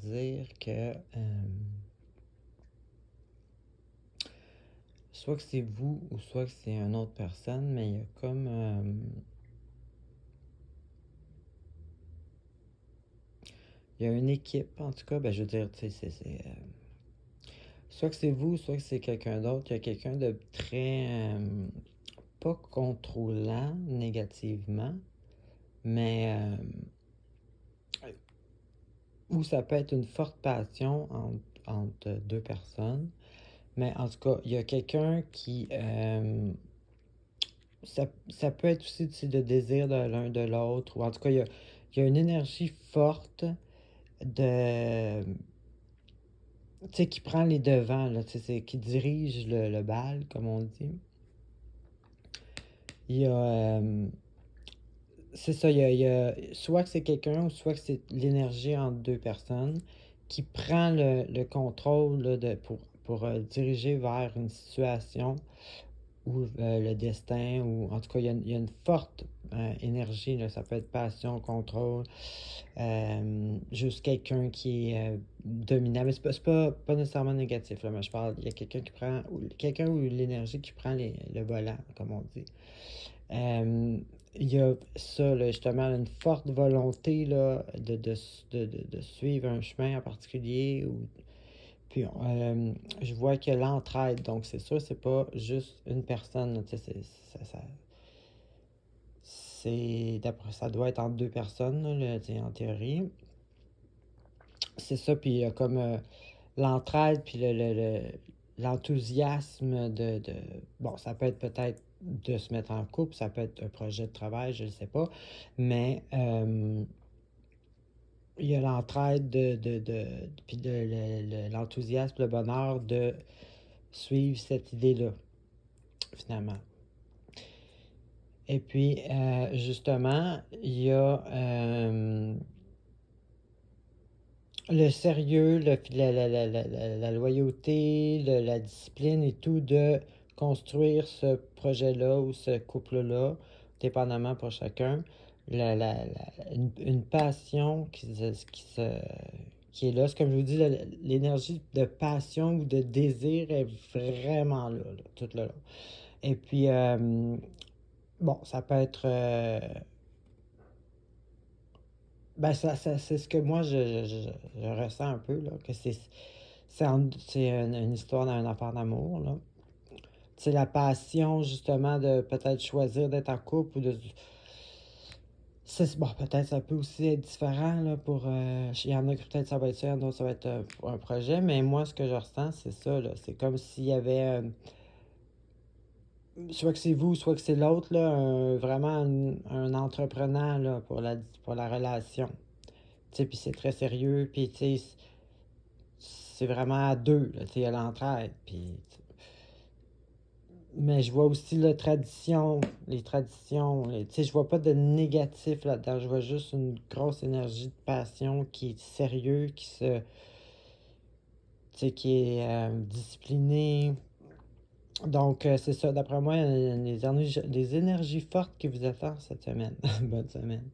dire que soit que c'est vous ou soit que c'est une autre personne, mais il y a comme il y a une équipe, en tout cas, ben je veux dire, tu sais, soit que c'est vous, soit que c'est quelqu'un d'autre. Il y a quelqu'un de très pas contrôlant négativement, mais ou ça peut être une forte passion entre deux personnes. Mais en tout cas, il y a quelqu'un qui ça peut être aussi le désir de l'un de l'autre, ou en tout cas, il y a une énergie forte de, tu sais, qui prend les devants, là, tu sais, qui dirige le bal, comme on dit. Il y a, c'est ça, soit que c'est quelqu'un, ou soit que c'est l'énergie entre deux personnes qui prend le contrôle là, pour diriger vers une situation ou le destin, ou en tout cas, il y a une forte énergie, là, ça peut être passion, contrôle, juste quelqu'un qui est dominant, mais c'est pas nécessairement négatif, là, mais je parle, il y a quelqu'un qui prend, ou quelqu'un ou l'énergie qui prend le volant, comme on dit. Euh, il y a ça, là, justement, une forte volonté là, de suivre un chemin en particulier, ou puis, je vois qu'il y a l'entraide, donc c'est sûr, c'est pas juste une personne, tu sais, d'après ça doit être entre deux personnes, là, tu sais, en théorie. C'est ça, puis il y a comme l'entraide, puis l'enthousiasme bon, ça peut être peut-être de se mettre en couple, ça peut être un projet de travail, je ne sais pas, mais il y a l'entraide puis l'enthousiasme, le bonheur de suivre cette idée-là, finalement. Et puis, justement, il y a le sérieux, la loyauté, la discipline et tout de construire ce projet-là ou ce couple-là, dépendamment pour chacun. Une passion qui est là. C'est comme je vous dis, l'énergie de passion ou de désir est vraiment là, tout le long. Et puis, bon, ça peut être... ben, c'est ce que moi, je ressens un peu, là, que c'est une histoire d'un affaire d'amour, là. C'est la passion, justement, de peut-être choisir d'être en couple ou de... Bon, peut-être ça peut aussi être différent, là, pour... il y en a que peut-être ça va être ça, il y en a d'autres ça va être pour un projet, mais moi, ce que je ressens, c'est ça, là. C'est comme s'il y avait... soit que c'est vous, soit que c'est l'autre, là, vraiment un entrepreneur, là, pour la relation. Tu sais, puis c'est très sérieux, puis tu sais, c'est vraiment à deux, là, tu sais, il y a l'entraide, puis... Mais je vois aussi la tradition, les traditions, tu sais, je vois pas de négatif là-dedans, je vois juste une grosse énergie de passion qui est sérieux, tu sais, qui est discipliné. Donc, c'est ça, d'après moi, il y a des énergies fortes qui vous attendent cette semaine. Bonne semaine.